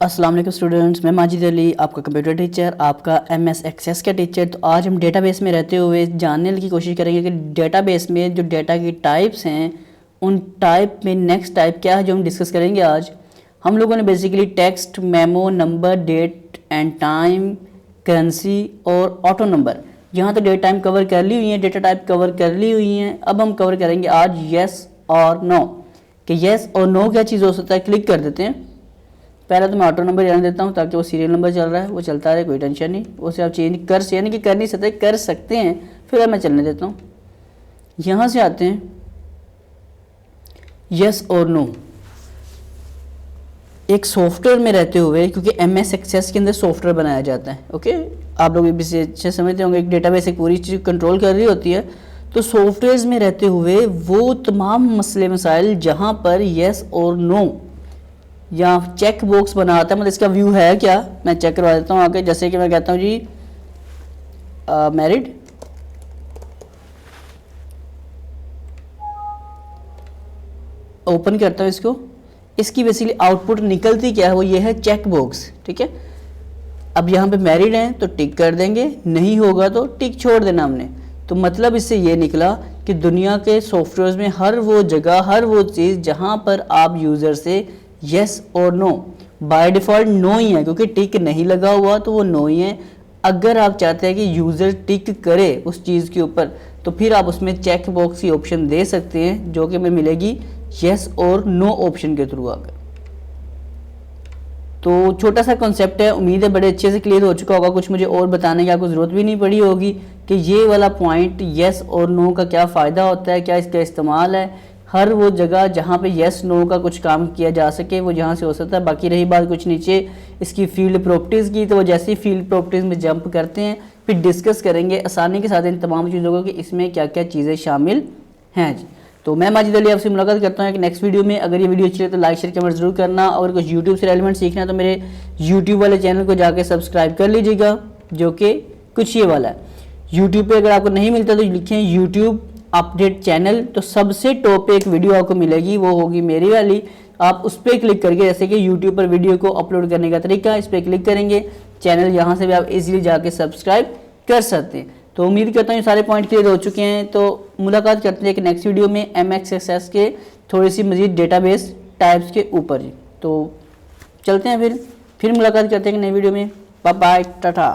अस्सलाम वालेकुम स्टूडेंट्स, मैं माजिद अली, आपका कंप्यूटर टीचर, आपका एमएस एक्सेस का टीचर। तो आज हम डेटाबेस में रहते हुए जानने की कोशिश करेंगे कि डेटाबेस में जो डेटा की टाइप्स हैं उन टाइप में नेक्स्ट टाइप क्या है जो हम डिस्कस करेंगे। आज हम लोगों ने basically text, memo, number, date and time, currency और ऑटो नंबर, यहाँ तो डेट टाइम कवर कर ली हुई है, डेटा टाइप कवर कर ली हुई हैं। अब हम कवर करेंगे आज येस और नो, कि येस और नो क्या चीज़ हो सकता है। क्लिक कर देते हैं। पहले तो मैं ऑटो नंबर रहने देता हूँ ताकि वो सीरियल नंबर चल रहा है वो चलता रहे, कोई टेंशन नहीं। उसे आप चेंज कर यानी कि कर नहीं सकते, कर सकते हैं। फिर अब मैं चलने देता हूँ। यहाँ से आते हैं यस और नो। एक सॉफ्टवेयर में रहते हुए, क्योंकि एमएस एक्सेस के अंदर सॉफ्टवेयर बनाया जाता है, ओके, आप लोग भी अच्छे समझते होंगे। एक डेटाबेस एक पूरी चीज़ कंट्रोल कर रही होती है, तो सॉफ्टवेयर्स में रहते हुए वो तमाम मसले मसाइल जहाँ पर यस और नो या चेक बॉक्स बनाता है, मतलब इसका व्यू है क्या, मैं चेक करवा देता हूँ आके। जैसे कि मैं कहता हूँ जी मैरिड, ओपन करता हूँ इसको। इसकी बेसिकली आउटपुट निकलती क्या है, वो ये है चेक बॉक्स, ठीक है। अब यहाँ पे मैरिड हैं तो टिक कर देंगे, नहीं होगा तो टिक छोड़ देना हमने। तो मतलब इससे ये निकला कि दुनिया के सॉफ्टवेयर्स में हर वो जगह, हर वो चीज़ जहाँ पर आप यूज़र से यस और नो, बाय डिफ़ॉल्ट नो ही है, क्योंकि टिक नहीं लगा हुआ तो वो नो ही है। अगर आप चाहते हैं कि यूज़र टिक करे उस चीज़ के ऊपर, तो फिर आप उसमें चेक बॉक्स की ऑप्शन दे सकते हैं, जो कि हमें मिलेगी यस और नो ऑप्शन के थ्रू आकर। तो छोटा सा कॉन्सेप्ट है, उम्मीद है बड़े अच्छे से क्लियर हो चुका होगा। कुछ मुझे और बताने की आपको ज़रूरत भी नहीं पड़ी होगी कि ये वाला पॉइंट यस और नो का क्या फ़ायदा होता है, क्या इसका इस्तेमाल है। हर वो जगह जहाँ पे यस नो का कुछ काम किया जा सके वो यहाँ से हो सकता है। बाकी रही बात कुछ नीचे इसकी फील्ड प्रॉपर्टीज़ की, तो वो जैसे ही फील्ड प्रॉपर्टीज़ में जंप करते हैं फिर डिस्कस करेंगे आसानी के साथ इन तमाम चीज़ों को कि इसमें क्या क्या चीज़ें शामिल हैं जी। तो मैं माजिद अली आपसे मुलाकात करता हूँ एक नेक्स्ट वीडियो में। अगर ये वीडियो अच्छी लगे तो लाइक शेयर कमेंट जरूर करना, और कुछ यूट्यूब से रेलिवेंट सीखना है तो मेरे यूट्यूब वाले चैनल को जाकर सब्सक्राइब कर लीजिएगा, जो कि कुछ ये वाला है। यूट्यूब पे अगर आपको नहीं मिलता तो लिखें यूट्यूब अपडेट चैनल, तो सबसे टॉप पे एक वीडियो आपको मिलेगी, वो होगी मेरी वाली। आप उस पर क्लिक करके, जैसे कि यूट्यूब पर वीडियो को अपलोड करने का तरीका, इस पर क्लिक करेंगे, चैनल यहाँ से भी आप इजीली जाके सब्सक्राइब कर सकते हैं। तो उम्मीद करता हूँ ये सारे पॉइंट क्लियर हो चुके हैं। तो मुलाकात करते हैं एक नेक्स्ट वीडियो में एमएस एक्सेस के थोड़ी सी मजीद डेटाबेस टाइप्स के ऊपर जी। तो चलते हैं, फिर मुलाकात करते हैं एक नई वीडियो में। Bye bye, Tata.